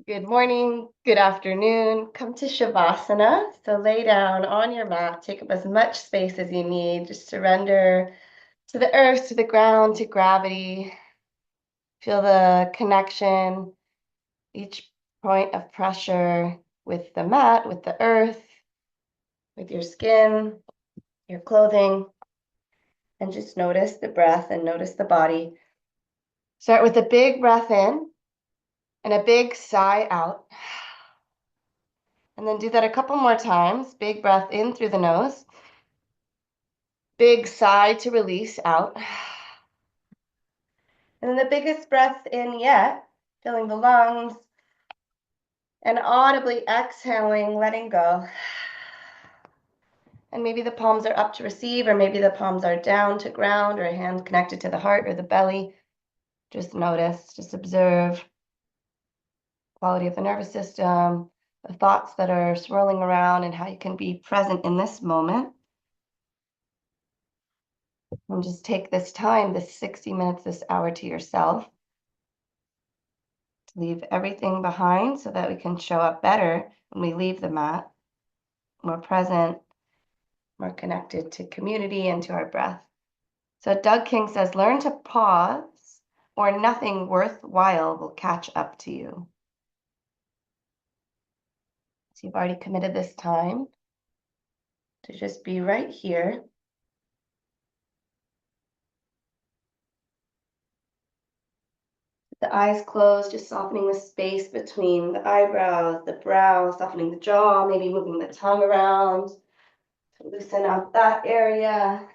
Good morning, good afternoon. Come to Shavasana. So lay down on your mat, take up as much space as you need. Just surrender to the earth, to the ground, to gravity. Feel the connection, each point of pressure with the mat, with the earth, with your skin, your clothing, and just notice the breath and notice the body. Start with a big breath in and a big sigh out. And then do that a couple more times. Big breath in through the nose. Big sigh to release out. And then the biggest breath in yet, filling the lungs. And audibly exhaling, letting go. And maybe the palms are up to receive, or maybe the palms are down to ground, or a hand connected to the heart or the belly. Just notice, just observe quality of the nervous system, the thoughts that are swirling around, and how you can be present in this moment. And just take this time, this 60 minutes, this hour to yourself. To leave everything behind so that we can show up better when we leave the mat, more present, more connected to community and to our breath. So Doug King says, learn to pause or nothing worthwhile will catch up to you. So you've already committed this time to just be right here. The eyes closed, just softening the space between the eyebrows, the brow, softening the jaw, maybe moving the tongue around to loosen up that area.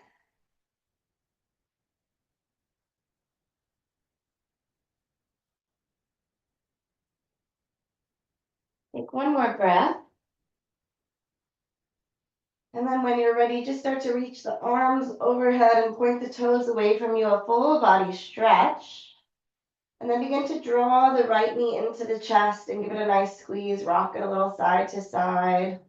Take one more breath. And then when you're ready, just start to reach the arms overhead and point the toes away from you, a full body stretch. And then begin to draw the right knee into the chest and give it a nice squeeze, rock it a little side to side.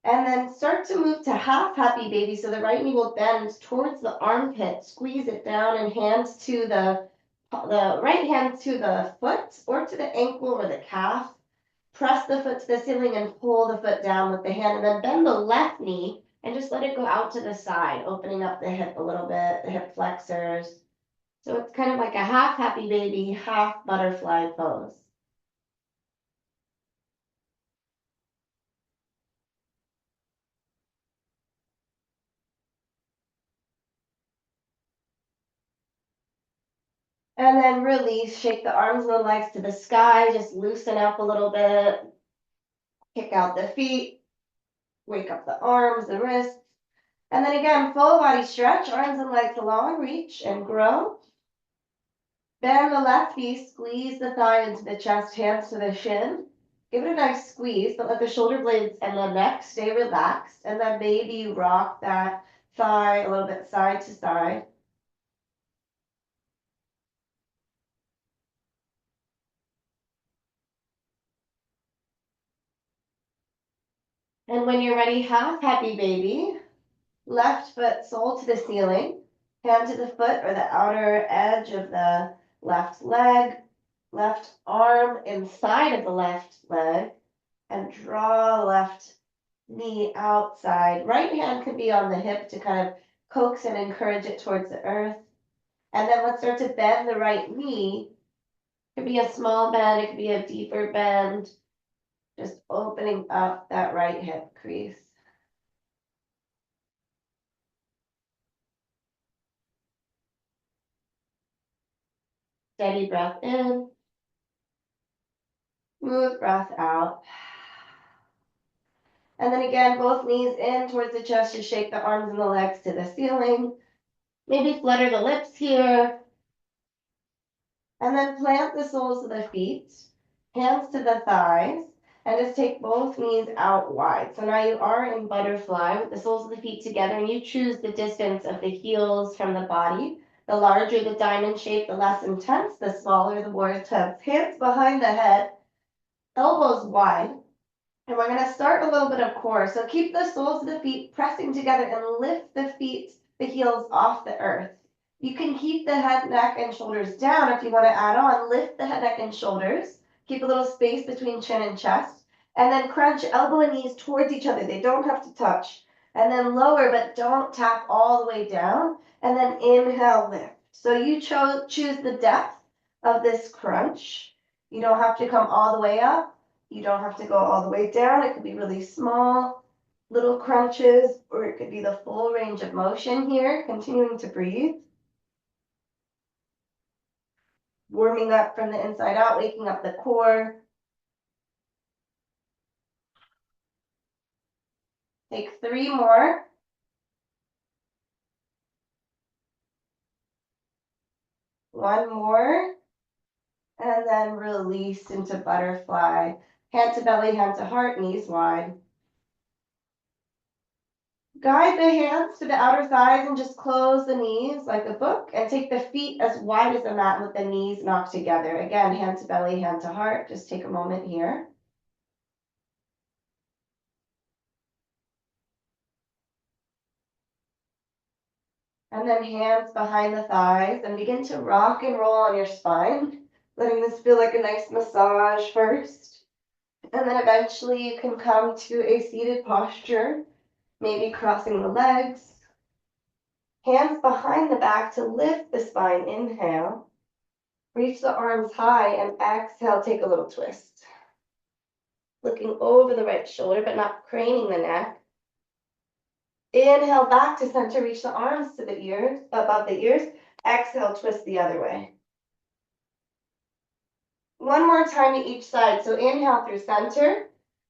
And then start to move to half happy baby. So the right knee will bend towards the armpit, squeeze it down, and hands to the right hand to the foot or to the ankle or the calf. Press the foot to the ceiling and pull the foot down with the hand, and then bend the left knee and just let it go out to the side, opening up the hip a little bit, the hip flexors. So it's kind of like a half happy baby, half butterfly pose. And then release, shake the arms and the legs to the sky, just loosen up a little bit, kick out the feet, wake up the arms, the wrists. And then again, full body stretch, arms and legs long, reach and grow. Bend the left knee, squeeze the thigh into the chest, hands to the shin. Give it a nice squeeze, but let the shoulder blades and the neck stay relaxed. And then maybe rock that thigh a little bit side to side. And when you're ready, half happy baby. Left foot sole to the ceiling. Hand to the foot or the outer edge of the left leg. Left arm inside of the left leg. And draw left knee outside. Right hand could be on the hip to kind of coax and encourage it towards the earth. And then let's start to bend the right knee. It could be a small bend, it could be a deeper bend. Just opening up that right hip crease. Steady breath in. Smooth breath out. And then again, both knees in towards the chest. Just shake the arms and the legs to the ceiling. Maybe flutter the lips here. And then plant the soles of the feet, hands to the thighs, and just take both knees out wide. So now you are in butterfly with the soles of the feet together, and you choose the distance of the heels from the body. The larger the diamond shape, the less intense, the smaller the more intense. Hands behind the head, elbows wide. And we're going to start a little bit of core. So keep the soles of the feet pressing together and lift the feet the heels off the earth. You can keep the head, neck, and shoulders down. If you want to add on, lift the head, neck, and shoulders. Keep a little space between chin and chest. And then crunch elbow and knees towards each other. They don't have to touch. And then lower, but don't tap all the way down. And then inhale, lift. So you choose the depth of this crunch. You don't have to come all the way up. You don't have to go all the way down. It could be really small, little crunches, or it could be the full range of motion here, continuing to breathe. Warming up from the inside out, waking up the core. Take 3 more. One more. And then release into butterfly. Hand to belly, hand to heart, knees wide. Guide the hands to the outer thighs and just close the knees like a book and take the feet as wide as the mat with the knees knocked together. Again, hand to belly, hand to heart. Just take a moment here. And then hands behind the thighs and begin to rock and roll on your spine, letting this feel like a nice massage first. And then eventually you can come to a seated posture, maybe crossing the legs. Hands behind the back to lift the spine. Inhale. Reach the arms high and exhale, take a little twist. Looking over the right shoulder, but not craning the neck. Inhale back to center, reach the arms to the ears, above the ears. Exhale, twist the other way. One more time to each side. So inhale through center.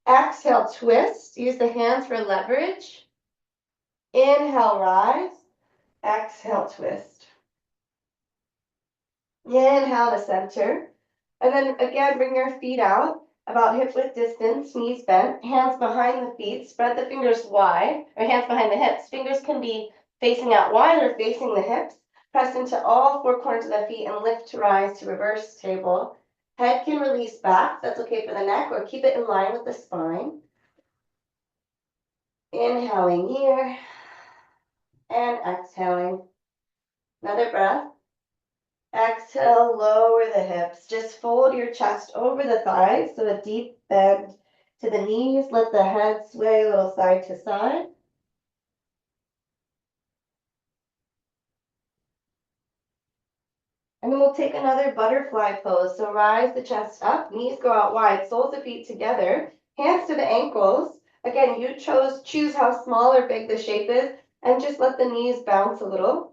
Exhale, twist. Use the hands for leverage. Inhale, rise. Exhale, twist. Inhale to center. And then again, bring your feet out about hip width distance, knees bent, hands behind the feet, spread the fingers wide, or hands behind the hips. Fingers can be facing out wide or facing the hips. Press into all 4 corners of the feet and lift to rise to reverse table. Head can release back, that's okay for the neck, or keep it in line with the spine. Inhaling here, and exhaling. Another breath. Exhale, lower the hips. Just fold your chest over the thighs, so a deep bend to the knees. Let the head sway a little side to side. And then we'll take another butterfly pose. So rise the chest up, knees go out wide, soles of feet together, hands to the ankles. Again, you choose how small or big the shape is, and just let the knees bounce a little.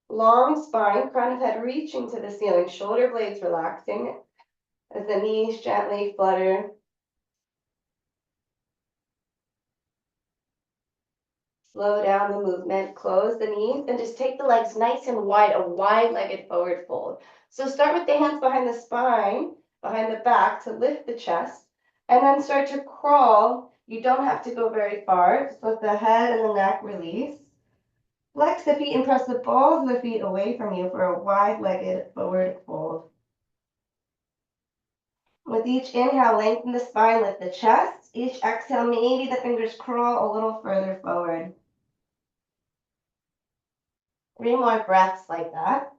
Long spine, crown of head reaching to the ceiling, shoulder blades relaxing as the knees gently flutter. Slow down the movement, close the knees, and just take the legs nice and wide, a wide-legged forward fold. So start with the hands behind the spine, behind the back to lift the chest, and then start to crawl. You don't have to go very far. Just let the head and the neck release. Flex the feet and press the balls of the feet away from you for a wide-legged forward fold. With each inhale, lengthen the spine, lift the chest. Each exhale, maybe the fingers crawl a little further forward. 3 more breaths like that.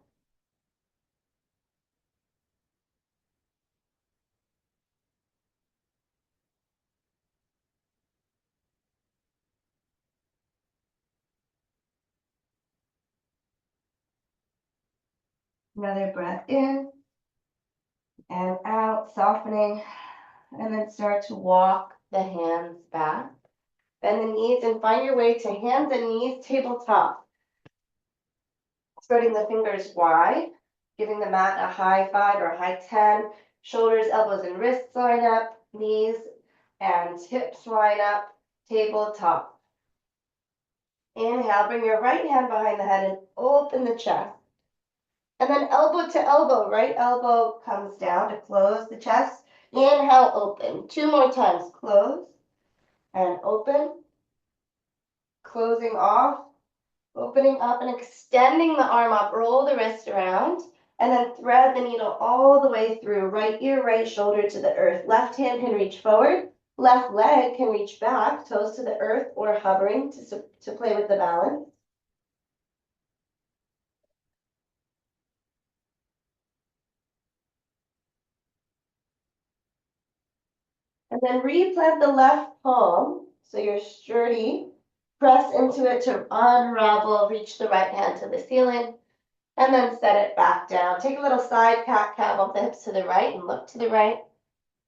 Another breath in and out, softening, and then start to walk the hands back. Bend the knees and find your way to hands and knees, tabletop. Spreading the fingers wide, giving the mat a high 5 or a high 10. Shoulders, elbows, and wrists line up, knees and hips line up, tabletop. Inhale, bring your right hand behind the head and open the chest. And then elbow to elbow, right elbow comes down to close the chest. Inhale, open. 2 more times, close and open. Closing off, opening up and extending the arm up. Roll the wrist around and then thread the needle all the way through. Right ear, right shoulder to the earth. Left hand can reach forward. Left leg can reach back, toes to the earth or hovering to play with the balance. And then replant the left palm so you're sturdy. Press into it to unravel, reach the right hand to the ceiling, and then set it back down. Take a little side cat-cow, bump the hips to the right and look to the right.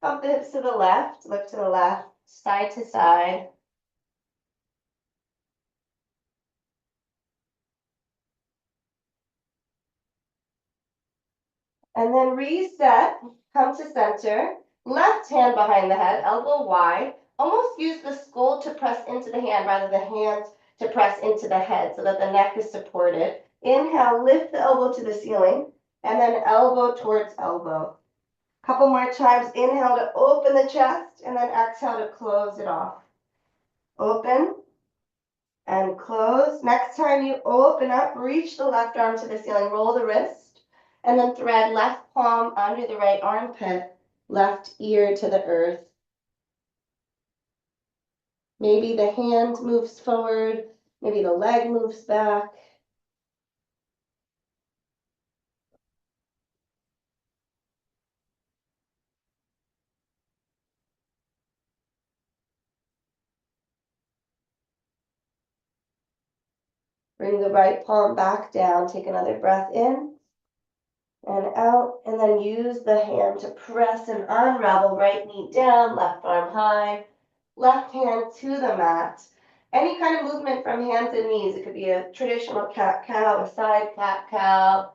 Bump the hips to the left, look to the left, side to side. And then reset, come to center, left hand behind the head, elbow wide. Almost use the skull to press into the hand rather than the hand to press into the head so that the neck is supported. Inhale, lift the elbow to the ceiling, and then elbow towards elbow. Couple more times, inhale to open the chest, and then exhale to close it off. Open and close. Next time you open up, reach the left arm to the ceiling, roll the wrist, and then thread left palm under the right armpit, left ear to the earth. Maybe the hand moves forward, maybe the leg moves back. Bring the right palm back down, take another breath in and out, and then use the hand to press and unravel, right knee down, left arm high, left hand to the mat. Any kind of movement from hands and knees. It could be a traditional cat-cow, a side cat-cow,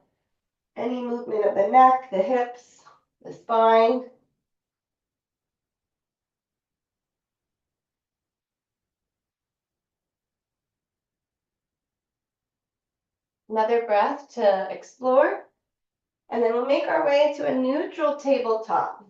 any movement of the neck, the hips, the spine. Another breath to explore. And then we'll make our way to a neutral tabletop.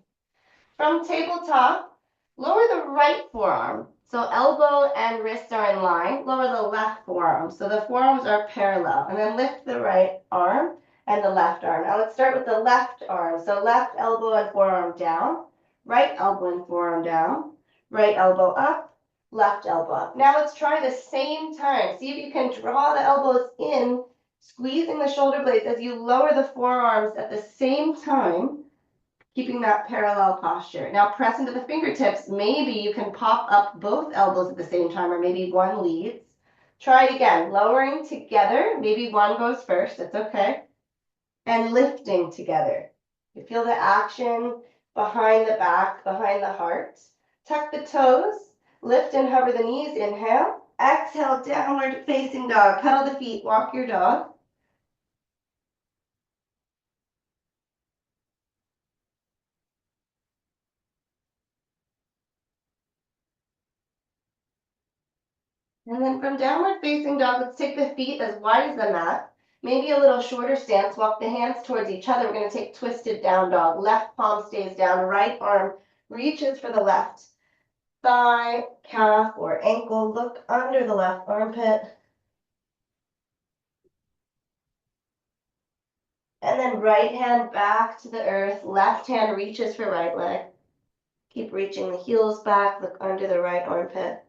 From tabletop, lower the right forearm. So elbow and wrist are in line. Lower the left forearm. So the forearms are parallel. And then lift the right arm and the left arm. Now let's start with the left arm. So left elbow and forearm down. Right elbow and forearm down. Right elbow up. Left elbow up. Now let's try the same time. See if you can draw the elbows in, squeezing the shoulder blades as you lower the forearms at the same time, keeping that parallel posture. Now press into the fingertips. Maybe you can pop up both elbows at the same time, or maybe one leads. Try it again, lowering together. Maybe one goes first, it's okay. And lifting together. You feel the action behind the back, behind the heart. Tuck the toes, lift and hover the knees, inhale. Exhale, downward facing dog. Pedal the feet, walk your dog. And then from downward facing dog, let's take the feet as wide as the mat. Maybe a little shorter stance. Walk the hands towards each other. We're going to take twisted down dog. Left palm stays down. Right arm reaches for the left thigh, calf, or ankle. Look under the left armpit. And then right hand back to the earth. Left hand reaches for right leg. Keep reaching the heels back. Look under the right armpit.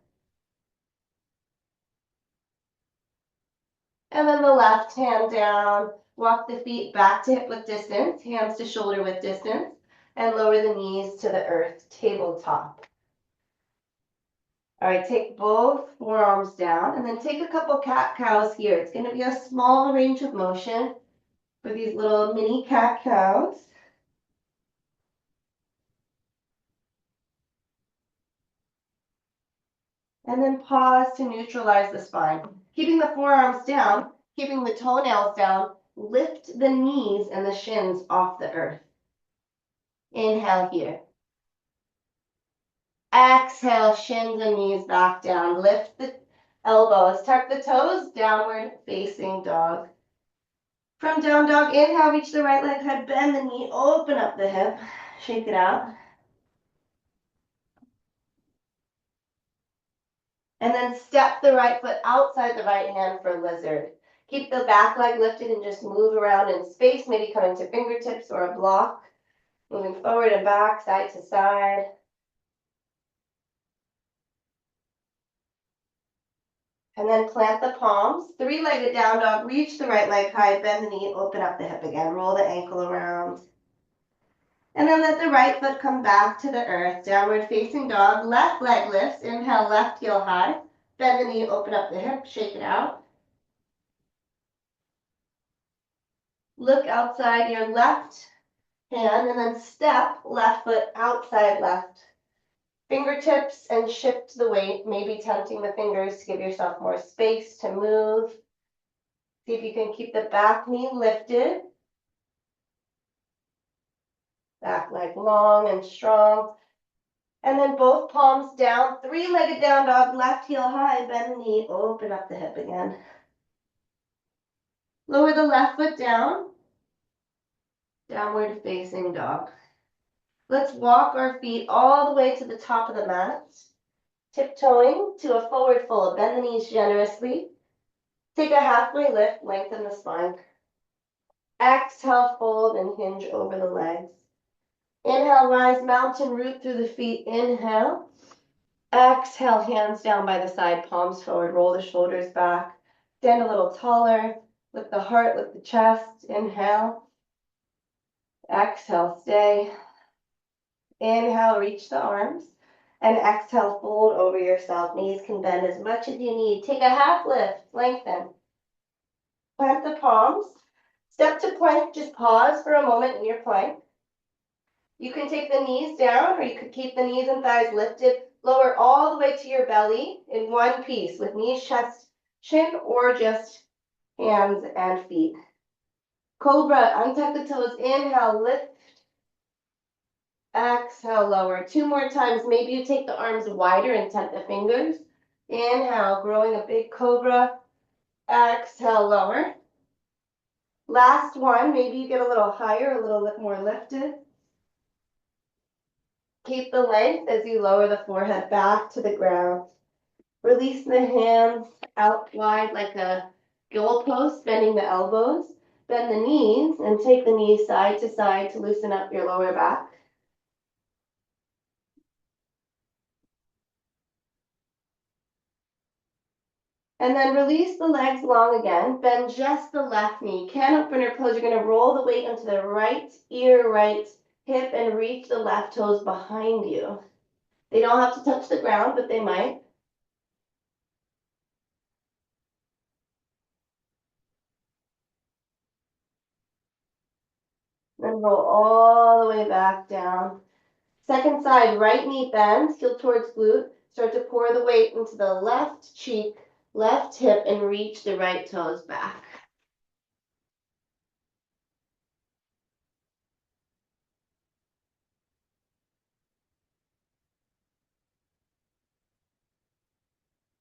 And then the left hand down, walk the feet back to hip width distance, hands to shoulder width distance, and lower the knees to the earth, tabletop. All right, take both forearms down and then take a couple cat-cows here. It's going to be a small range of motion for these little mini cat-cows. And then pause to neutralize the spine. Keeping the forearms down, keeping the toenails down, lift the knees and the shins off the earth. Inhale here. Exhale, shins and knees back down. Lift the elbows, tuck the toes, downward facing dog. From down dog, inhale, reach the right leg, head, bend the knee, open up the hip, shake it out. And then step the right foot outside the right hand for lizard. Keep the back leg lifted and just move around in space, maybe coming to fingertips or a block. Moving forward and back, side to side. And then plant the palms, three-legged down dog, reach the right leg high, bend the knee, open up the hip again, roll the ankle around. And then let the right foot come back to the earth. Downward facing dog. Left leg lifts. Inhale, left heel high. Bend the knee, open up the hip, shake it out. Look outside your left hand and then step left foot outside left. Fingertips and shift the weight, maybe tempting the fingers to give yourself more space to move. See if you can keep the back knee lifted. Back leg long and strong. And then both palms down, three-legged down dog, left heel high, bend the knee, open up the hip again. Lower the left foot down, downward facing dog. Let's walk our feet all the way to the top of the mat, tiptoeing to a forward fold. Bend the knees generously. Take a halfway lift, lengthen the spine. Exhale, fold and hinge over the legs. Inhale, rise, mountain root through the feet. Inhale. Exhale, hands down by the side, palms forward, roll the shoulders back. Stand a little taller, lift the heart, lift the chest. Inhale. Exhale, stay. Inhale, reach the arms. And exhale, fold over yourself. Knees can bend as much as you need. Take a half lift, lengthen. Plant the palms. Step to plank, just pause for a moment in your plank. You can take the knees down, or you could keep the knees and thighs lifted. Lower all the way to your belly in one piece with knees, chest, chin, or just hands and feet. Cobra, untuck the toes. Inhale, lift. Exhale, lower. Two more times. Maybe you take the arms wider and tent the fingers. Inhale, growing a big cobra. Exhale, lower. Last one. Maybe you get a little higher, a little more lifted. Keep the length as you lower the forehead back to the ground. Release the hands out wide like a goalpost, bending the elbows. Bend the knees and take the knees side to side to loosen up your lower back. And then release the legs long again. Bend just the left knee. Can opener pose. You're going to roll the weight onto the right ear, right hip, and reach the left toes behind you. They don't have to touch the ground, but they might. Then roll all the way back down. Second side, right knee bends, heel towards glute. Start to pour the weight into the left cheek, left hip, and reach the right toes back.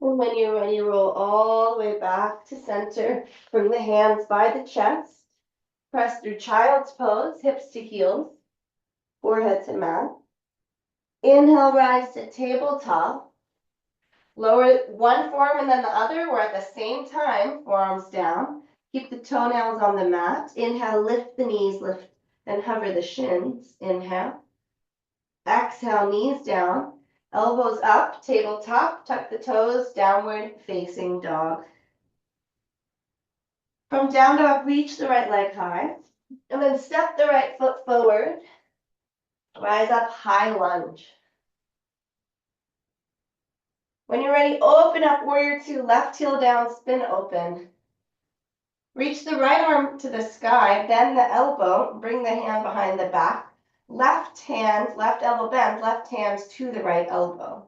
And when you're ready, roll all the way back to center. Bring the hands by the chest. Press through child's pose, hips to heels, forehead to mat. Inhale, rise to tabletop. Lower one forearm and then the other, or at the same time, forearms down. Keep the toenails on the mat. Inhale, lift the knees, lift and hover the shins. Inhale. Exhale, knees down. Elbows up, tabletop. Tuck the toes, downward facing dog. From down dog, reach the right leg high. And then step the right foot forward. Rise up, high lunge. When you're ready, open up, warrior two, left heel down, spin open. Reach the right arm to the sky, bend the elbow, bring the hand behind the back. Left hand, left elbow bends, left hand to the right elbow.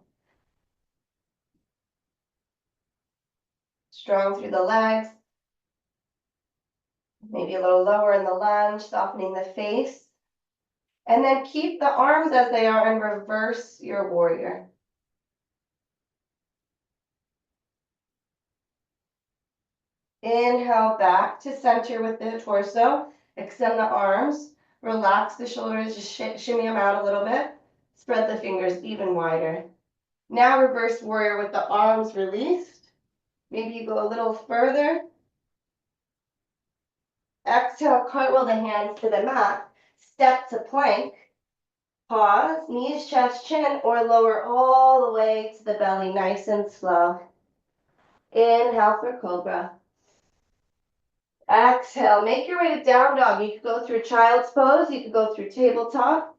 Strong through the legs. Maybe a little lower in the lunge, softening the face. And then keep the arms as they are and reverse your warrior. Inhale back to center with the torso. Extend the arms. Relax the shoulders. Just shimmy them out a little bit. Spread the fingers even wider. Now reverse warrior with the arms released. Maybe you go a little further. Exhale, cartwheel the hands to the mat. Step to plank. Pause, knees, chest, chin, or lower all the way to the belly, nice and slow. Inhale for cobra. Exhale, make your way to down dog. You could go through child's pose, you could go through tabletop.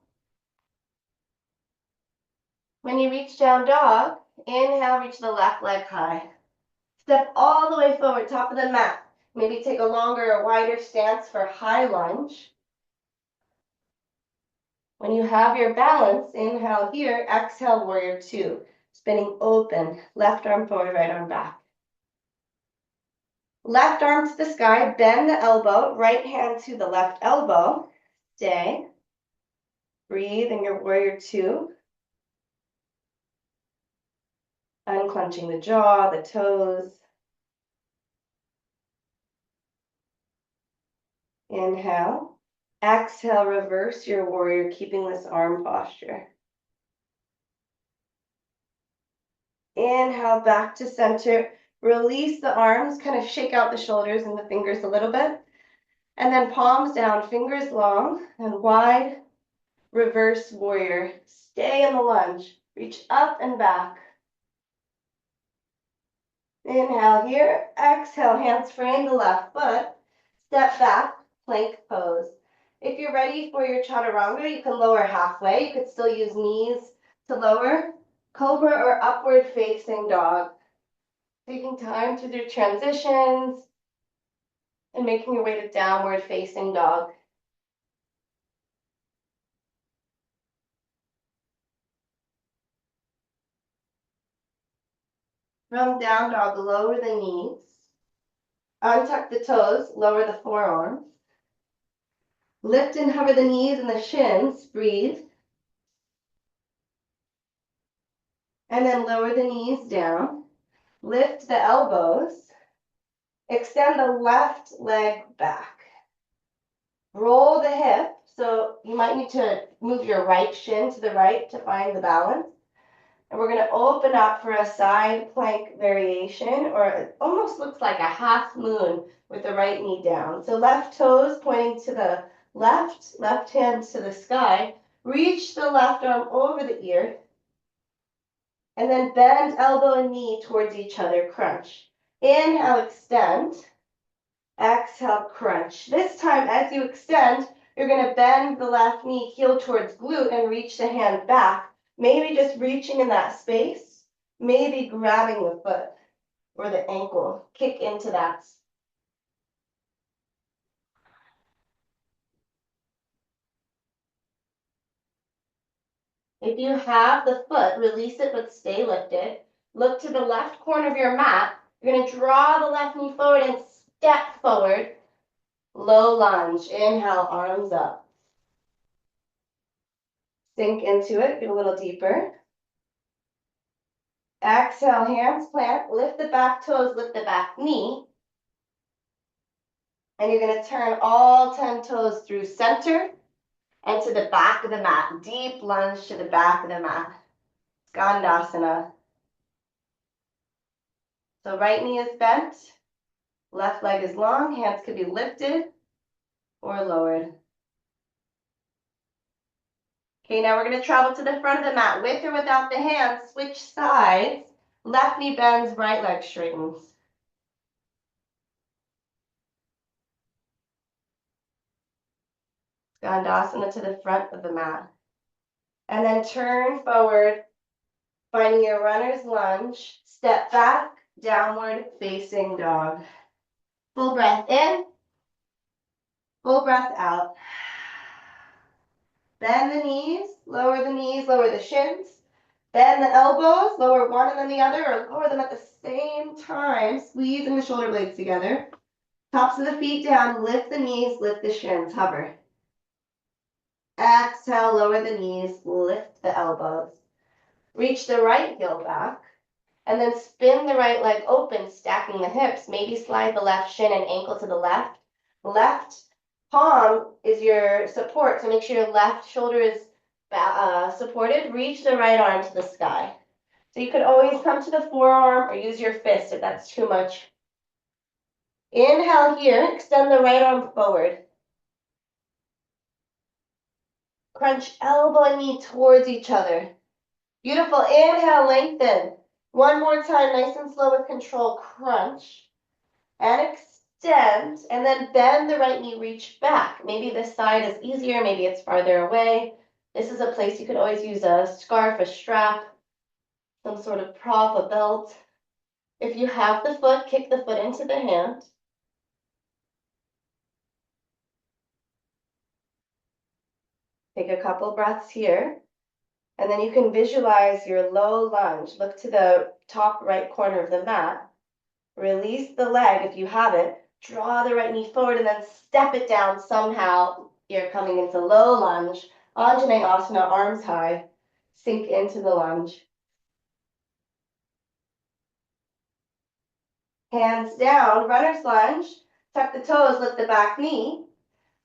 When you reach down dog, inhale, reach the left leg high. Step all the way forward, top of the mat. Maybe take a longer or wider stance for high lunge. When you have your balance, inhale here, exhale, warrior two. Spinning open, left arm forward, right arm back. Left arm to the sky, bend the elbow, right hand to the left elbow. Stay. Breathe in your warrior two. Unclenching the jaw, the toes. Inhale. Exhale, reverse your warrior, keeping this arm posture. Inhale, back to center. Release the arms, kind of shake out the shoulders and the fingers a little bit. And then palms down, fingers long and wide. Reverse warrior. Stay in the lunge. Reach up and back. Inhale here. Exhale, hands frame the left foot. Step back, plank pose. If you're ready for your chaturanga, you can lower halfway. You could still use knees to lower. Cobra or upward facing dog. Taking time through the transitions and making your way to downward facing dog. From down dog, lower the knees. Untuck the toes, lower the forearms. Lift and hover the knees and the shins, breathe. And then lower the knees down. Lift the elbows. Extend the left leg back. Roll the hip, so you might need to move your right shin to the right to find the balance. And we're going to open up for a side plank variation, or it almost looks like a half moon with the right knee down. So left toes pointing to the left, left hand to the sky. Reach the left arm over the ear. And then bend elbow and knee towards each other, crunch. Inhale, extend. Exhale, crunch. This time, as you extend, you're going to bend the left knee, heel towards glute, and reach the hand back. Maybe just reaching in that space, maybe grabbing the foot or the ankle. Kick into that. If you have the foot, release it but stay lifted. Look to the left corner of your mat. You're going to draw the left knee forward and step forward. Low lunge. Inhale, arms up. Sink into it, get a little deeper. Exhale, hands plant, lift the back toes, lift the back knee. And you're going to turn all 10 toes through center and to the back of the mat. Deep lunge to the back of the mat. Skandasana. So right knee is bent, left leg is long, hands could be lifted or lowered. Okay, now we're going to travel to the front of the mat. With or without the hands, switch sides. Left knee bends, right leg straightens. Skandasana to the front of the mat. And then turn forward, finding your runner's lunge. Step back, downward facing dog. Full breath in, full breath out. Bend the knees, lower the shins. Bend the elbows, lower one and then the other, or lower them at the same time, squeezing the shoulder blades together. Tops of the feet down, lift the knees, lift the shins, hover. Exhale, lower the knees, lift the elbows. Reach the right heel back, and then spin the right leg open, stacking the hips. Maybe slide the left shin and ankle to the left. Left palm is your support, so make sure your left shoulder is supported. Reach the right arm to the sky. So you could always come to the forearm or use your fist if that's too much. Inhale here, extend the right arm forward. Crunch elbow and knee towards each other. Beautiful. Inhale, lengthen. One more time, nice and slow with control. Crunch. And extend, and then bend the right knee, reach back. Maybe this side is easier, maybe it's farther away. This is a place you could always use a scarf, a strap, some sort of prop, a belt. If you have the foot, kick the foot into the hand. Take a couple breaths here. And then you can visualize your low lunge. Look to the top right corner of the mat. Release the leg if you have it. Draw the right knee forward and then step it down somehow. You're coming into low lunge. Anjaneyasana, arms high. Sink into the lunge. Hands down, runner's lunge. Tuck the toes, lift the back knee.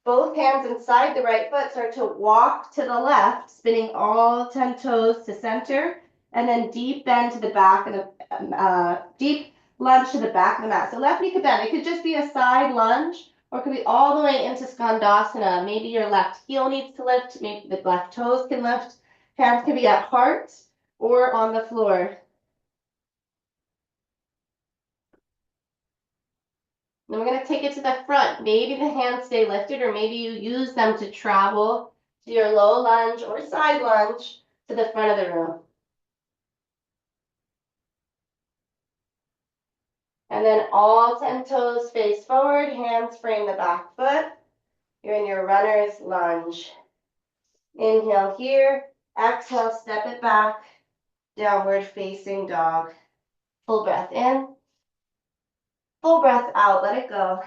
Both hands inside the right foot, start to walk to the left, spinning all 10 toes to center, and then deep bend to the back of the, deep lunge to the back of the mat. So left knee could bend. It could just be a side lunge, or it could be all the way into Skandasana. Maybe your left heel needs to lift, maybe the left toes can lift. Hands can be at heart or on the floor. Then we're going to take it to the front. Maybe the hands stay lifted, or maybe you use them to travel to your low lunge or side lunge to the front of the room. And then all 10 toes face forward, hands frame the back foot. You're in your runner's lunge. Inhale here, exhale, step it back, downward facing dog. Full breath in, full breath out, let it go.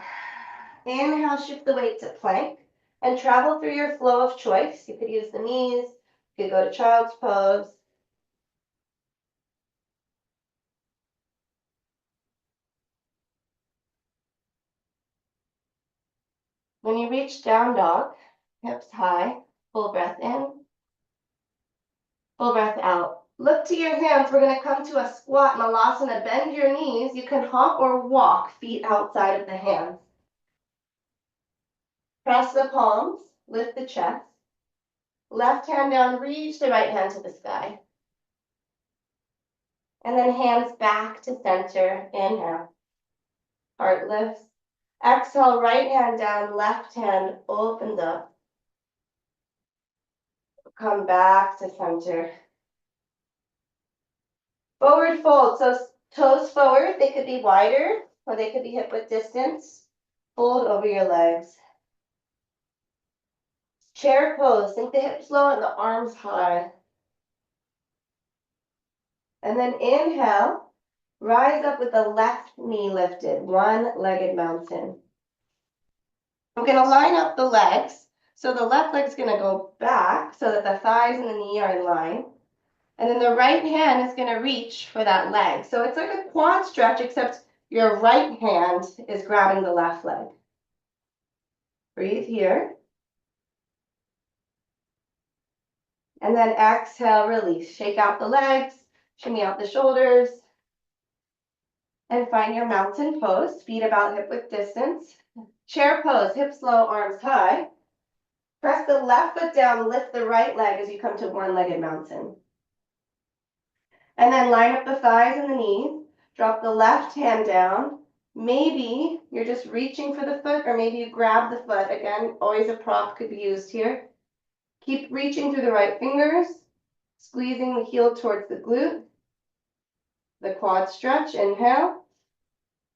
Inhale, shift the weight to plank and travel through your flow of choice. You could use the knees, you could go to child's pose. When you reach down dog, hips high, full breath in, full breath out. Look to your hands. We're going to come to a squat malasana. Bend your knees. You can hop or walk, feet outside of the hands. Press the palms, lift the chest. Left hand down, reach the right hand to the sky. And then hands back to center. Inhale. Heart lifts. Exhale, right hand down, left hand opens up. Come back to center. Forward fold, so toes forward, they could be wider or they could be hip width distance. Fold over your legs. Chair pose, sink the hips low and the arms high. And then inhale, rise up with the left knee lifted, one-legged mountain. I'm gonna line up the legs. So the left leg's gonna go back so that the thighs and the knee are in line. And then the right hand is gonna reach for that leg. So it's like a quad stretch, except your right hand is grabbing the left leg. Breathe here. And then exhale, release. Shake out the legs, shimmy out the shoulders. And find your mountain pose, feet about hip width distance. Chair pose, hips low, arms high. Press the left foot down, lift the right leg as you come to one-legged mountain. And then line up the thighs and the knees. Drop the left hand down. Maybe you're just reaching for the foot, or maybe you grab the foot. Again, always a prop could be used here. Keep reaching through the right fingers, squeezing the heel towards the glute. The quad stretch, inhale.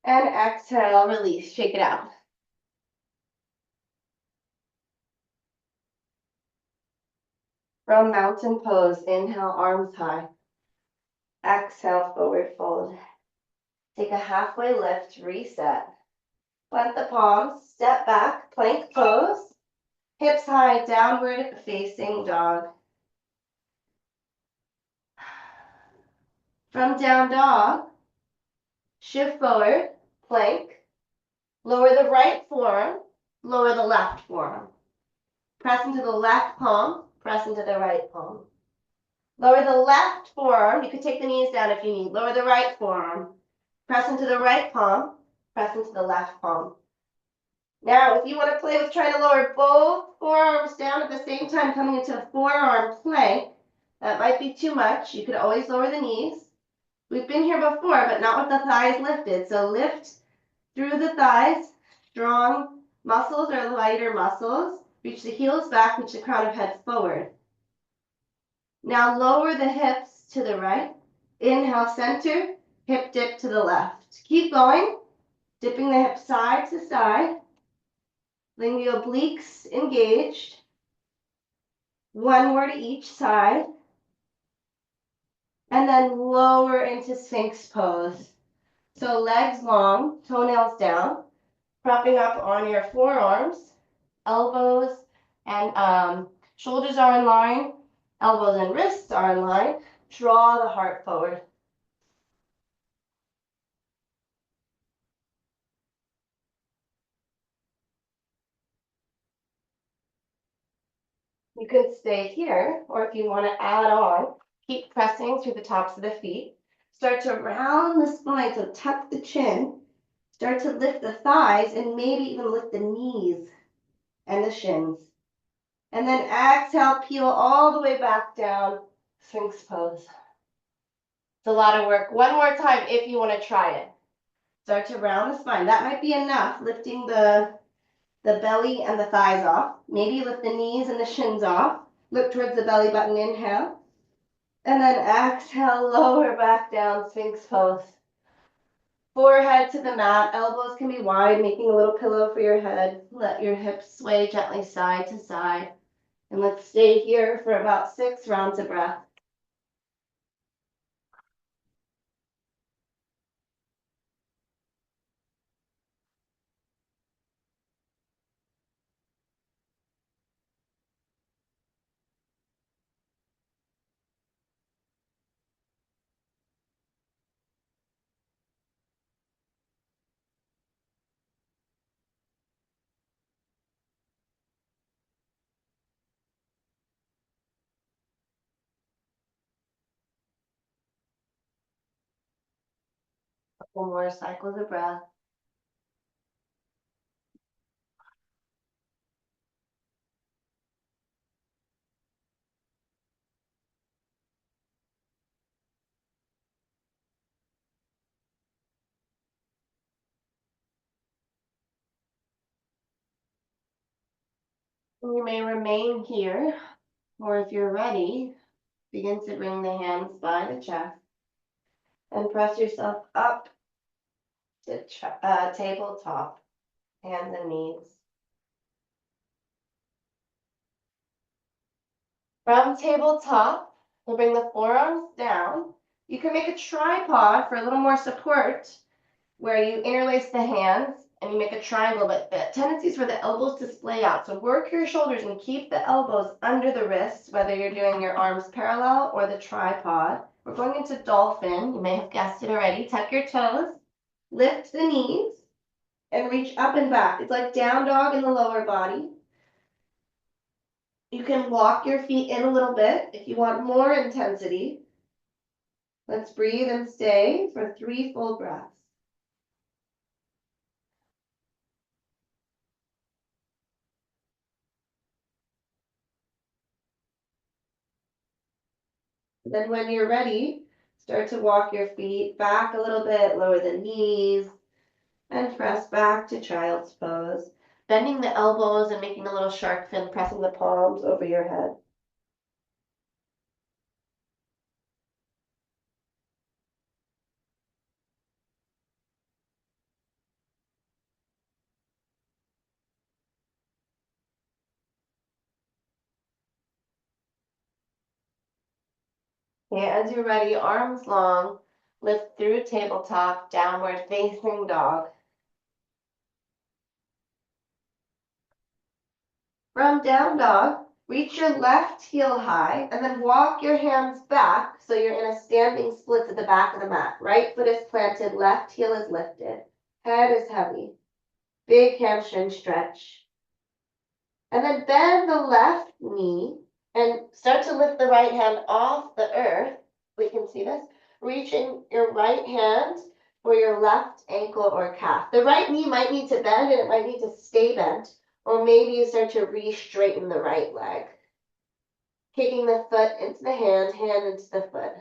And exhale, release, shake it out. From mountain pose, inhale, arms high. Exhale, forward fold. Take a halfway lift, reset. Plant the palms, step back, plank pose. Hips high, downward facing dog. From down dog, shift forward, plank. Lower the right forearm, lower the left forearm. Press into the left palm, press into the right palm. Lower the left forearm, you could take the knees down if you need. Lower the right forearm, press into the right palm, press into the left palm. Now, if you want to play with trying to lower both forearms down at the same time, coming into a forearm plank, that might be too much. You could always lower the knees. We've been here before, but not with the thighs lifted. So lift through the thighs, strong muscles or lighter muscles. Reach the heels back, reach the crown of head forward. Now lower the hips to the right. Inhale, center, hip dip to the left. Keep going, dipping the hips side to side. Bring the obliques engaged. One more to each side. And then lower into Sphinx pose. So legs long, toenails down, propping up on your forearms, elbows and shoulders are in line, elbows and wrists are in line. Draw the heart forward. You can stay here, or if you want to add on, keep pressing through the tops of the feet. Start to round the spine, so tuck the chin. Start to lift the thighs and maybe even lift the knees and the shins. And then exhale, peel all the way back down, Sphinx pose. It's a lot of work. One more time if you want to try it. Start to round the spine. That might be enough, lifting the belly and the thighs off. Maybe lift the knees and the shins off. Look towards the belly button, inhale. And then exhale, lower back down, Sphinx pose. Forehead to the mat, elbows can be wide, making a little pillow for your head. Let your hips sway gently side to side. And let's stay here for about 6 rounds of breath. Couple more cycles of breath. You may remain here, or if you're ready, begin to bring the hands by the chest and press yourself up to tabletop, hands and knees. From tabletop, we'll bring the forearms down. You can make a tripod for a little more support, where you interlace the hands and you make a triangle, but the tendency is for the elbows to splay out. So work your shoulders and keep the elbows under the wrists, whether you're doing your arms parallel or the tripod. We're going into dolphin. You may have guessed it already. Tuck your toes, lift the knees, and reach up and back. It's like down dog in the lower body. You can walk your feet in a little bit if you want more intensity. Let's breathe and stay for 3 full breaths. Then when you're ready, start to walk your feet back a little bit, lower the knees, and press back to child's pose. Bending the elbows and making a little shark fin, pressing the palms over your head. Okay, as you're ready, arms long, lift through tabletop, downward facing dog. From down dog, reach your left heel high and then walk your hands back so you're in a standing split at the back of the mat. Right foot is planted, left heel is lifted. Head is heavy. Big hamstring stretch. And then bend the left knee and start to lift the right hand off the earth. We can see this. Reaching your right hand for your left ankle or calf. The right knee might need to bend and it might need to stay bent. Or maybe you start to re-straighten the right leg. Kicking the foot into the hand, hand into the foot.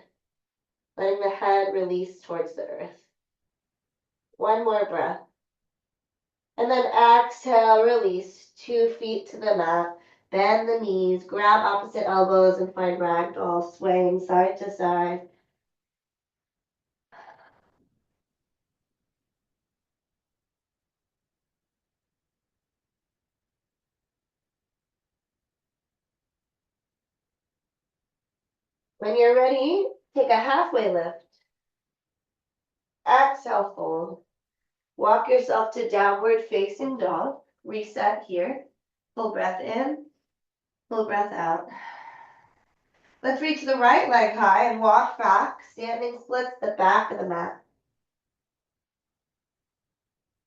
Letting the head release towards the earth. One more breath. And then exhale, release. 2 feet to the mat. Bend the knees, grab opposite elbows, and find ragdoll, swaying side to side. When you're ready, take a halfway lift. Exhale, fold. Walk yourself to downward facing dog. Reset here. Full breath in, full breath out. Let's reach the right leg high and walk back. Standing splits the back of the mat.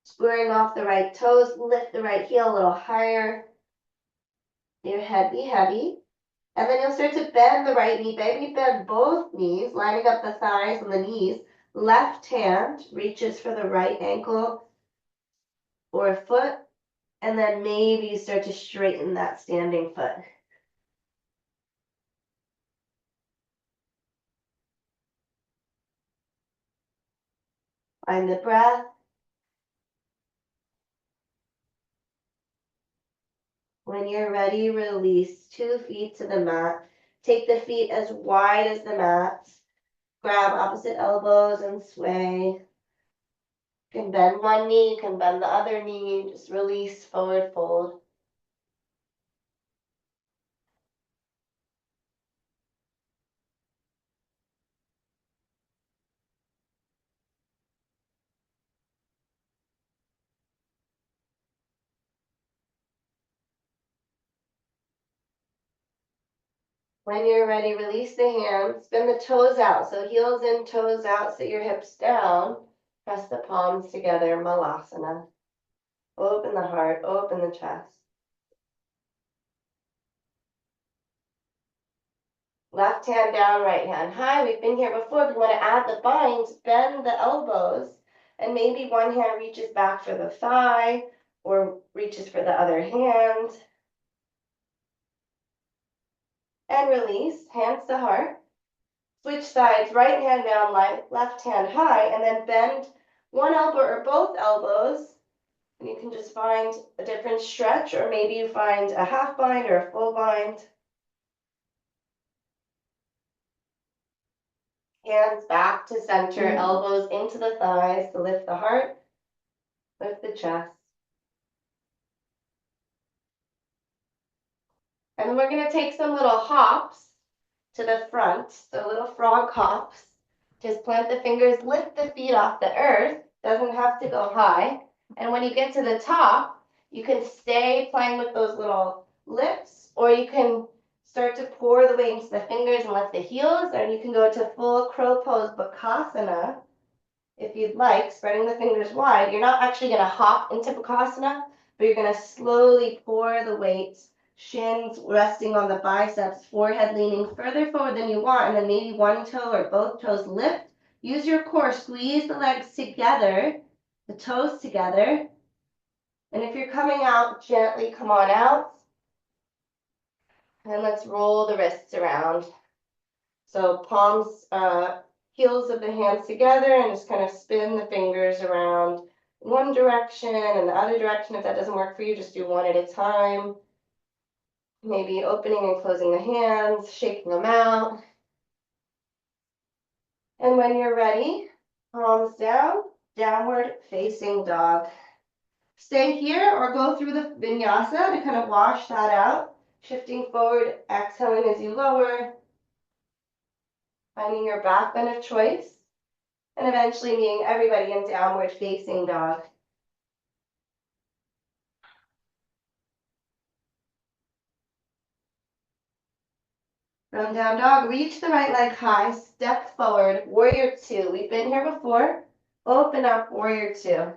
Squaring off the right toes, lift the right heel a little higher. Your head be heavy. And then you'll start to bend the right knee. Maybe bend both knees, lining up the thighs and the knees. Left hand reaches for the right ankle or foot. And then maybe you start to straighten that standing foot. Find the breath. When you're ready, release. 2 feet to the mat. Take the feet as wide as the mat. Grab opposite elbows and sway. You can bend one knee, you can bend the other knee. Just release, forward fold. When you're ready, release the hands, spin the toes out. So heels in, toes out, sit your hips down. Press the palms together, Malasana. Open the heart, open the chest. Left hand down, right hand high. We've been here before. If you want to add the binds, bend the elbows, and maybe one hand reaches back for the thigh or reaches for the other hand. And release, hands to heart. Switch sides, right hand down, left hand high, and then bend one elbow or both elbows. And you can just find a different stretch, or maybe you find a half bind or a full bind. Hands back to center, elbows into the thighs to lift the heart, lift the chest. And then we're going to take some little hops to the front, so little frog hops. Just plant the fingers, lift the feet off the earth, doesn't have to go high. And when you get to the top, you can stay playing with those little lifts, or you can start to pour the weight into the fingers and lift the heels, or you can go to full crow pose Bakasana if you'd like, spreading the fingers wide. You're not actually going to hop into Bakasana, but you're going to slowly pour the weight, shins resting on the biceps, forehead leaning further forward than you want, and then maybe one toe or both toes lift. Use your core, squeeze the legs together, the toes together. And if you're coming out, gently come on out. And let's roll the wrists around. So palms, heels of the hands together, and just kind of spin the fingers around one direction and the other direction. If that doesn't work for you, just do one at a time. Maybe opening and closing the hands, shaking them out. And when you're ready, palms down, downward facing dog. Stay here or go through the vinyasa to kind of wash that out. Shifting forward, exhaling as you lower. Finding your back bend of choice. And eventually meeting everybody in downward facing dog. From down dog, reach the right leg high, step forward, warrior two. We've been here before. Open up, warrior two.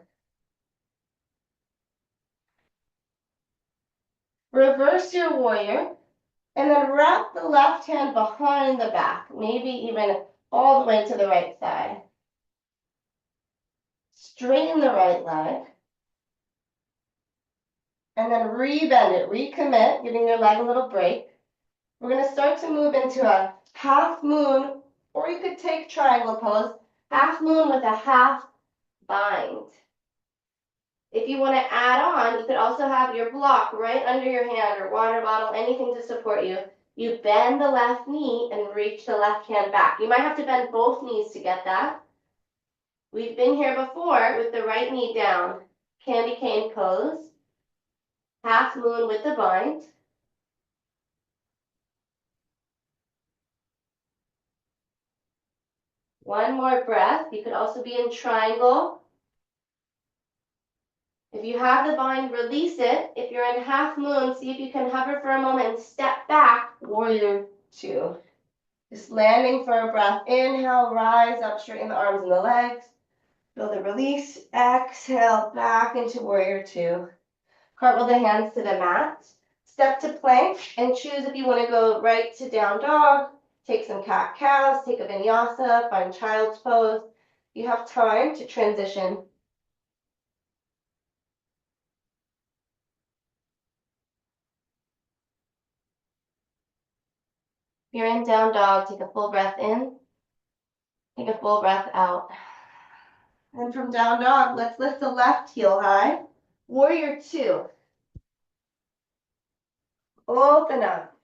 Reverse your warrior, and then wrap the left hand behind the back, maybe even all the way to the right side. Straighten the right leg. And then rebend it, recommit, giving your leg a little break. We're going to start to move into a half moon, or you could take triangle pose, half moon with a half bind. If you want to add on, you could also have your block right under your hand or water bottle, anything to support you. You bend the left knee and reach the left hand back. You might have to bend both knees to get that. We've been here before with the right knee down. Candy cane pose. Half moon with the bind. One more breath. You could also be in triangle. If you have the bind, release it. If you're in half moon, see if you can hover for a moment and step back, warrior two. Just landing for a breath. Inhale, rise up, straighten the arms and the legs. Feel the release. Exhale, back into warrior two. Cartwheel the hands to the mat. Step to plank and choose if you want to go right to down dog. Take some cat-cows, take a vinyasa, find child's pose. You have time to transition. If you're in down dog, take a full breath in. Take a full breath out. And from down dog, let's lift the left heel high. Warrior two. Open up.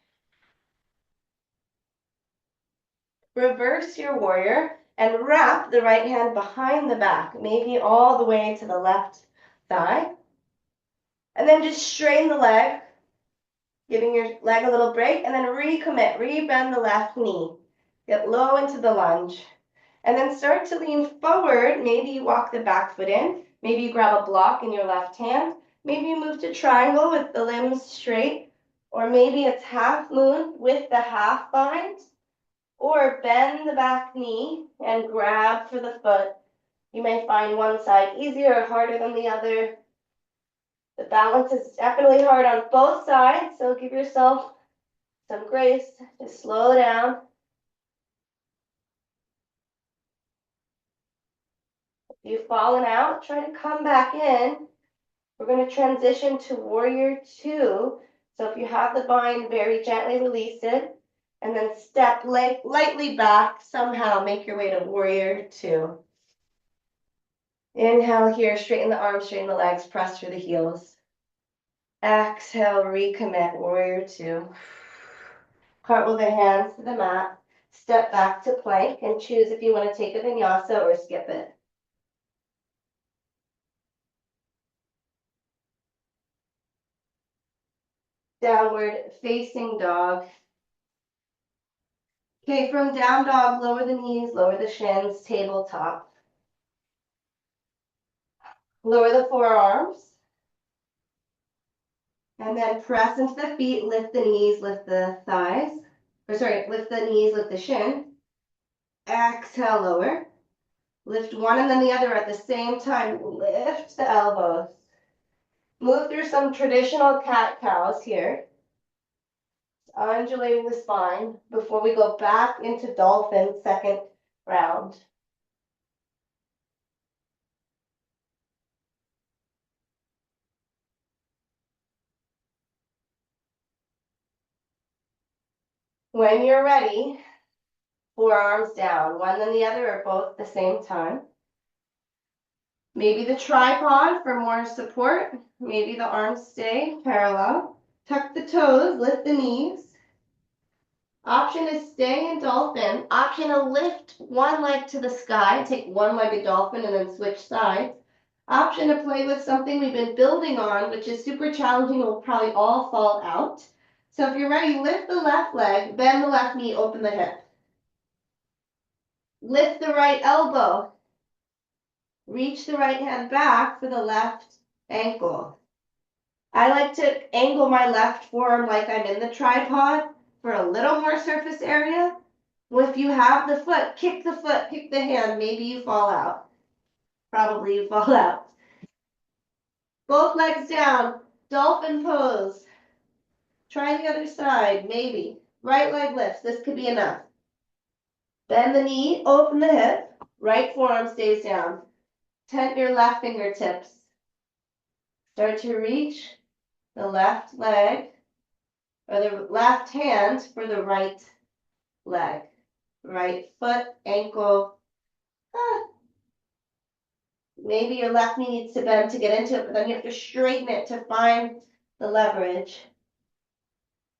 Reverse your warrior and wrap the right hand behind the back, maybe all the way to the left thigh. And then just straighten the leg, giving your leg a little break, and then recommit, rebend the left knee. Get low into the lunge. And then start to lean forward. Maybe you walk the back foot in. Maybe you grab a block in your left hand. Maybe you move to triangle with the limbs straight. Or maybe it's half moon with the half bind. Or bend the back knee and grab for the foot. You may find one side easier or harder than the other. The balance is definitely hard on both sides, so give yourself some grace to slow down. If you've fallen out, try to come back in. We're going to transition to warrior two. So if you have the bind, very gently release it. And then step lightly back. Somehow make your way to warrior two. Inhale here, straighten the arms, straighten the legs, press through the heels. Exhale, recommit, warrior two. Cartwheel the hands to the mat. Step back to plank and choose if you want to take a vinyasa or skip it. Downward facing dog. Okay, from down dog, lower the knees, lower the shins, tabletop. Lower the forearms. And then press into the feet, lift the knees, lift the thighs. Or sorry, lift the knees, lift the shin. Exhale, lower. Lift one and then the other at the same time. Lift the elbows. Move through some traditional cat-cows here. Undulating the spine before we go back into dolphin second round. When you're ready, forearms down, one then the other or both at the same time. Maybe the tripod for more support. Maybe the arms stay parallel. Tuck the toes, lift the knees. Option is stay in dolphin. Option to lift one leg to the sky, take one-legged dolphin and then switch sides. Option to play with something we've been building on, which is super challenging and will probably all fall out. So if you're ready, lift the left leg, bend the left knee, open the hip. Lift the right elbow. Reach the right hand back for the left ankle. I like to angle my left forearm like I'm in the tripod for a little more surface area. Well, if you have the foot, kick the hand, maybe you fall out. Probably you fall out. Both legs down, dolphin pose. Try the other side, maybe. Right leg lifts, this could be enough. Bend the knee, open the hip, right forearm stays down. Tent your left fingertips. Start to reach the left leg or the left hand for the right leg. Right foot, ankle. Maybe your left knee needs to bend to get into it, but then you have to straighten it to find the leverage.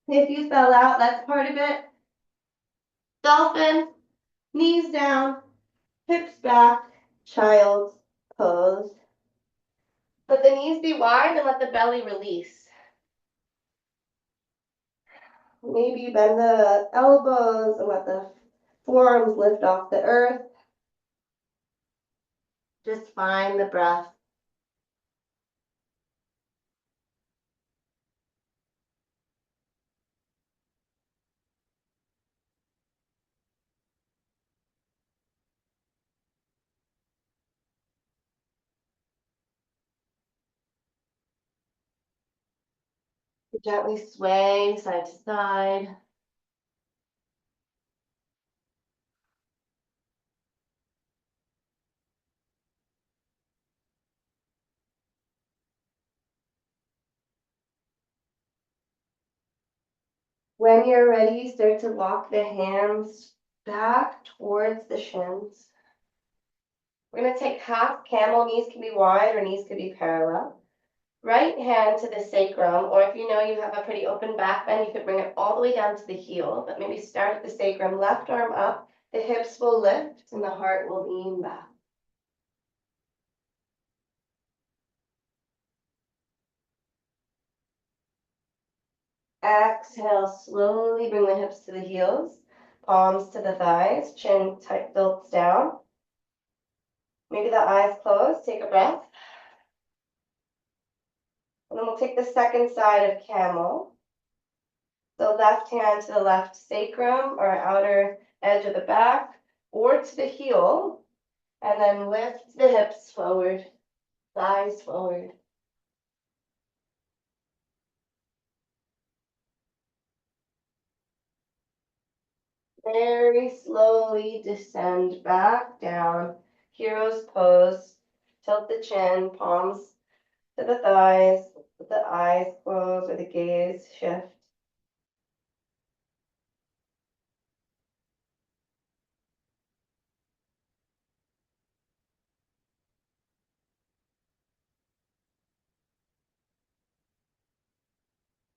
If you fell out, that's part of it. Dolphin, knees down, hips back, child's pose. Let the knees be wide and let the belly release. Maybe bend the elbows and let the forearms lift off the earth. Just find the breath. Gently sway side to side. When you're ready, start to walk the hands back towards the shins. We're going to take half camel. Knees can be wide or knees can be parallel. Right hand to the sacrum, or if you know you have a pretty open back bend, you could bring it all the way down to the heel, but maybe start at the sacrum, left arm up, the hips will lift and the heart will lean back. Exhale, slowly bring the hips to the heels, palms to the thighs, chin tight tilts down. Maybe the eyes closed, take a breath. And then we'll take the second side of camel. The left hand to the left sacrum or outer edge of the back or to the heel. And then lift the hips forward, thighs forward. Very slowly descend back down. Hero's pose. Tilt the chin, palms to the thighs, let the eyes close or the gaze shift.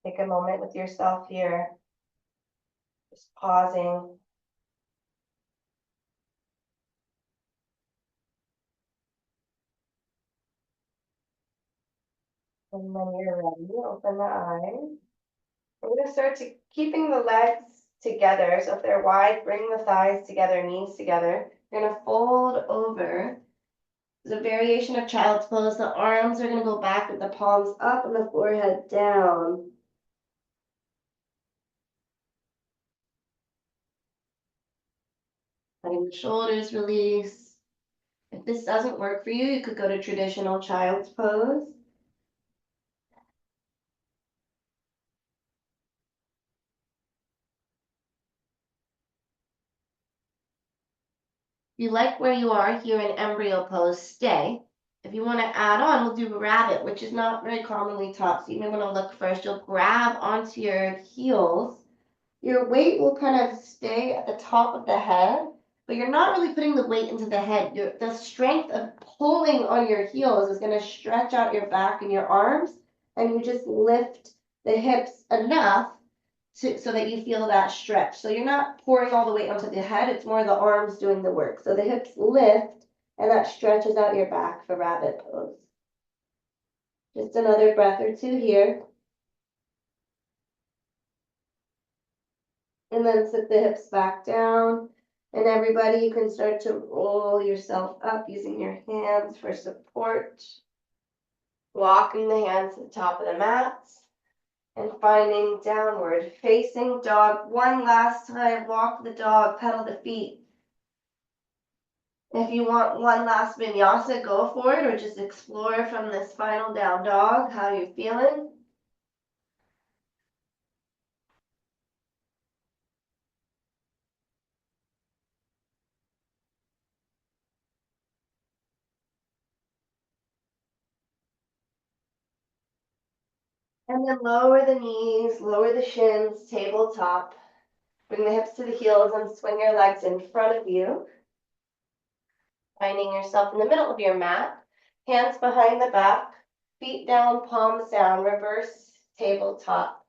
Take a moment with yourself here, just pausing. And when you're ready, open the eyes. We're going to start to keeping the legs together. So if they're wide, bring the thighs together, knees together. You're going to fold over. There's a variation of child's pose. The arms are going to go back with the palms up and the forehead down. Letting the shoulders release. If this doesn't work for you, you could go to traditional child's pose. If you like where you are here in embryo pose, stay. If you want to add on, we'll do rabbit, which is not very commonly taught. So you may want to look first. You'll grab onto your heels. Your weight will kind of stay at the top of the head, but you're not really putting the weight into the head. The strength of pulling on your heels is going to stretch out your back and your arms, and you just lift the hips enough so that you feel that stretch. So you're not pouring all the weight onto the head, it's more the arms doing the work. So the hips lift, and that stretches out your back for rabbit pose. Just another breath or two here. And then sit the hips back down. And everybody, you can start to roll yourself up using your hands for support. Walking the hands to the top of the mat. And finding downward facing dog. One last time, walk the dog, pedal the feet. If you want one last vinyasa, go for it, or just explore from this final down dog, how you're feeling. And then lower the knees, lower the shins, tabletop. Bring the hips to the heels and swing your legs in front of you. Finding yourself in the middle of your mat. Hands behind the back, feet down, palms down, reverse tabletop.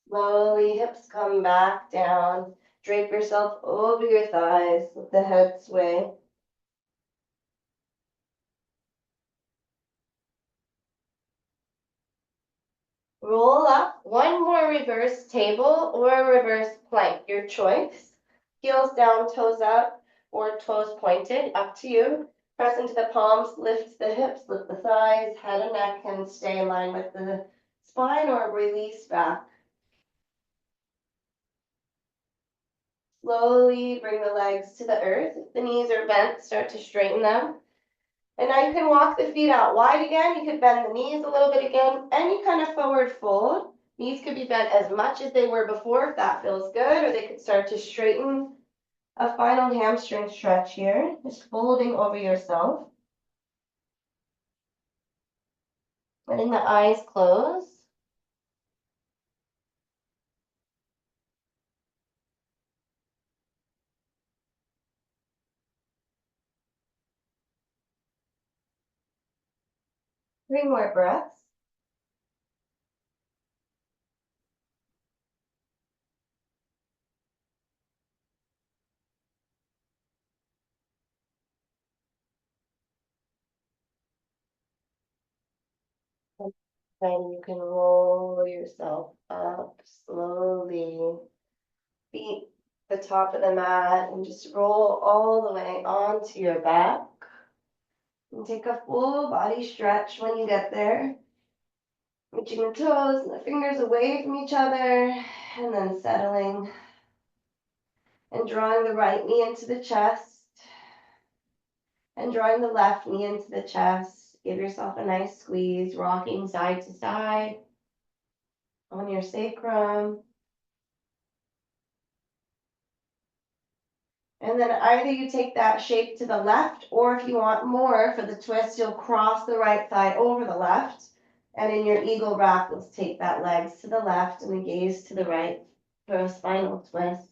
Slowly, hips come back down. Drape yourself over your thighs. Let the head sway. Roll up. One more reverse table or reverse plank, your choice. Heels down, toes up, or toes pointed, up to you. Press into the palms, lift the hips, lift the thighs, head and neck can stay in line with the spine or release back. Slowly bring the legs to the earth. If the knees are bent, start to straighten them. And now you can walk the feet out wide again. You could bend the knees a little bit again. Any kind of forward fold. Knees could be bent as much as they were before if that feels good, or they could start to straighten. A final hamstring stretch here, just folding over yourself. Letting the eyes close. Three more breaths. Then you can roll yourself up slowly. Feet the top of the mat and just roll all the way onto your back. And take a full body stretch when you get there. Reaching the toes and the fingers away from each other, and then settling and drawing the right knee into the chest and drawing the left knee into the chest. Give yourself a nice squeeze, rocking side to side on your sacrum. And then either you take that shape to the left, or if you want more for the twist, you'll cross the right thigh over the left. And in your eagle rock, let's take that legs to the left and the gaze to the right for a spinal twist.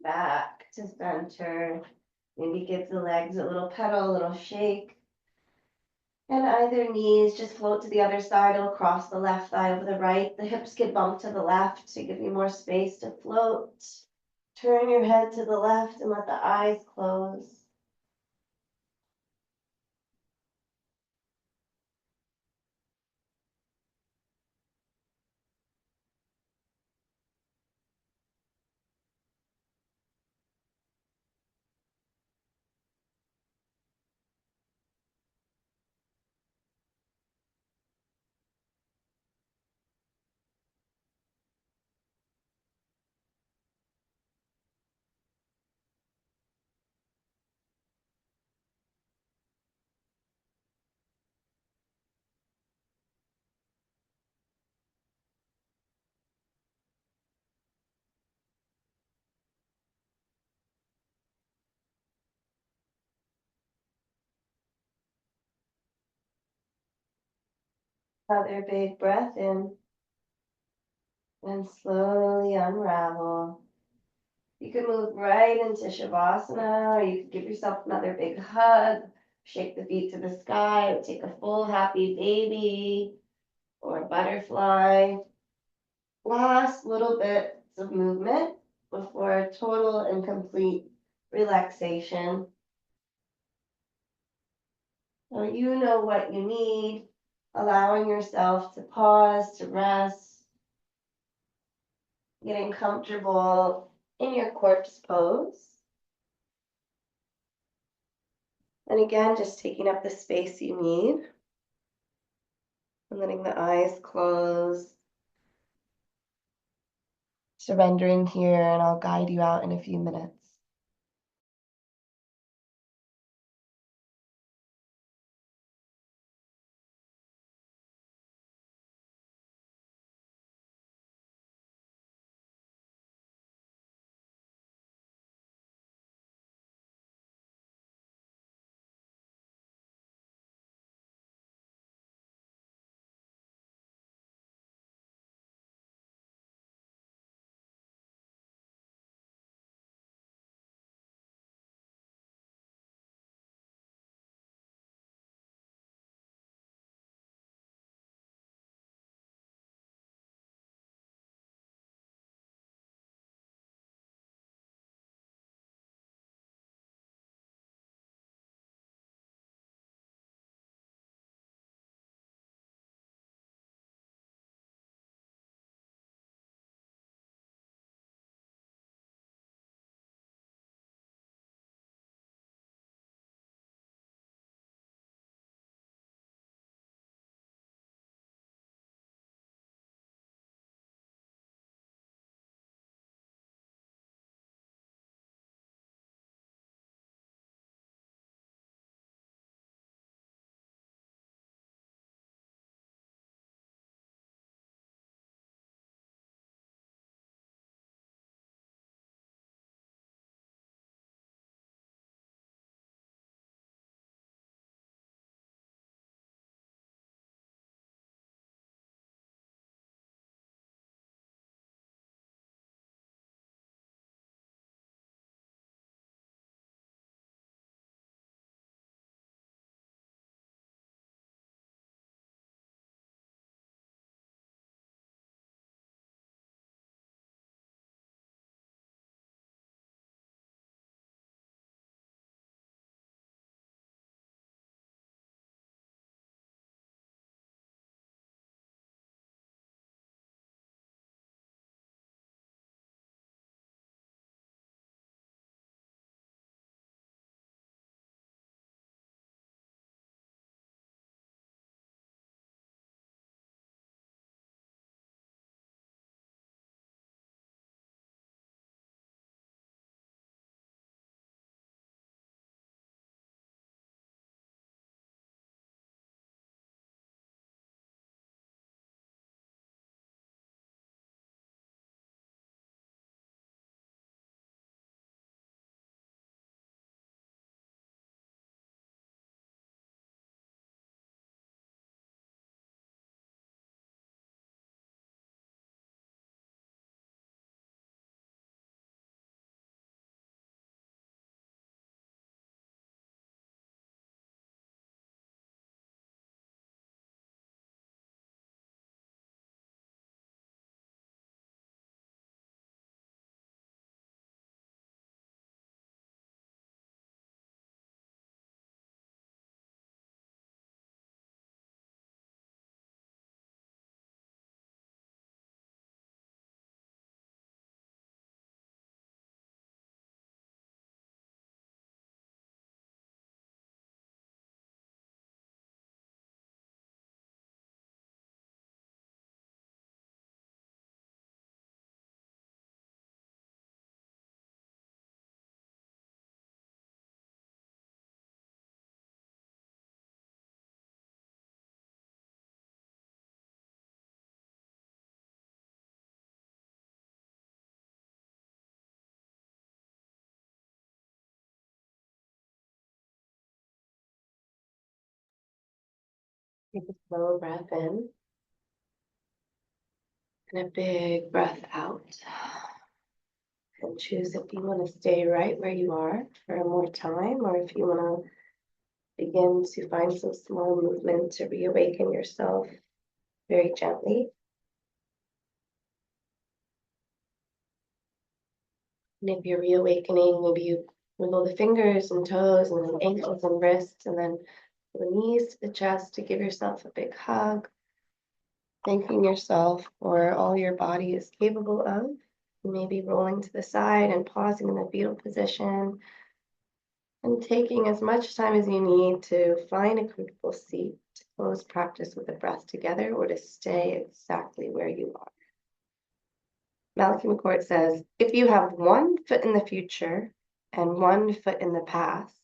Back to center. Maybe give the legs a little pedal, a little shake. And either knees just float to the other side. It'll cross the left thigh over the right. The hips get bumped to the left to give you more space to float. Turn your head to the left and let the eyes close. Another big breath in and slowly unravel. You can move right into Shavasana, or you can give yourself another big hug, shake the feet to the sky, take a full happy baby or butterfly. Last little bits of movement before a total and complete relaxation. So you know what you need, allowing yourself to pause, to rest, Getting comfortable in your corpse pose. And again, just taking up the space you need and letting the eyes close. Surrendering here, and I'll guide you out in a few minutes. Take a slow breath in and a big breath out. And choose if you want to stay right where you are for more time, or if you want to begin to find some small movement to reawaken yourself very gently. And if you're reawakening, maybe you wiggle the fingers and toes and then ankles and wrists, and then the knees to the chest to give yourself a big hug, thanking yourself for all your body is capable of. Maybe rolling to the side and pausing in the fetal position and taking as much time as you need to find a comfortable seat, to close practice with the breath together, or to stay exactly where you are. Malachy McCourt says, if you have one foot in the future and one foot in the past,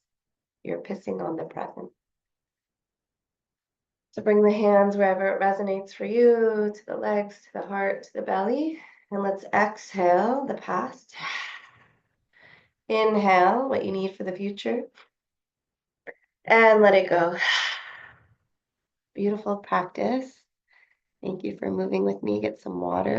you're pissing on the present. So bring the hands wherever it resonates for you, to the legs, to the heart, to the belly. And let's exhale the past. Inhale what you need for the future. And let it go. Beautiful practice. Thank you for moving with me. Get some water.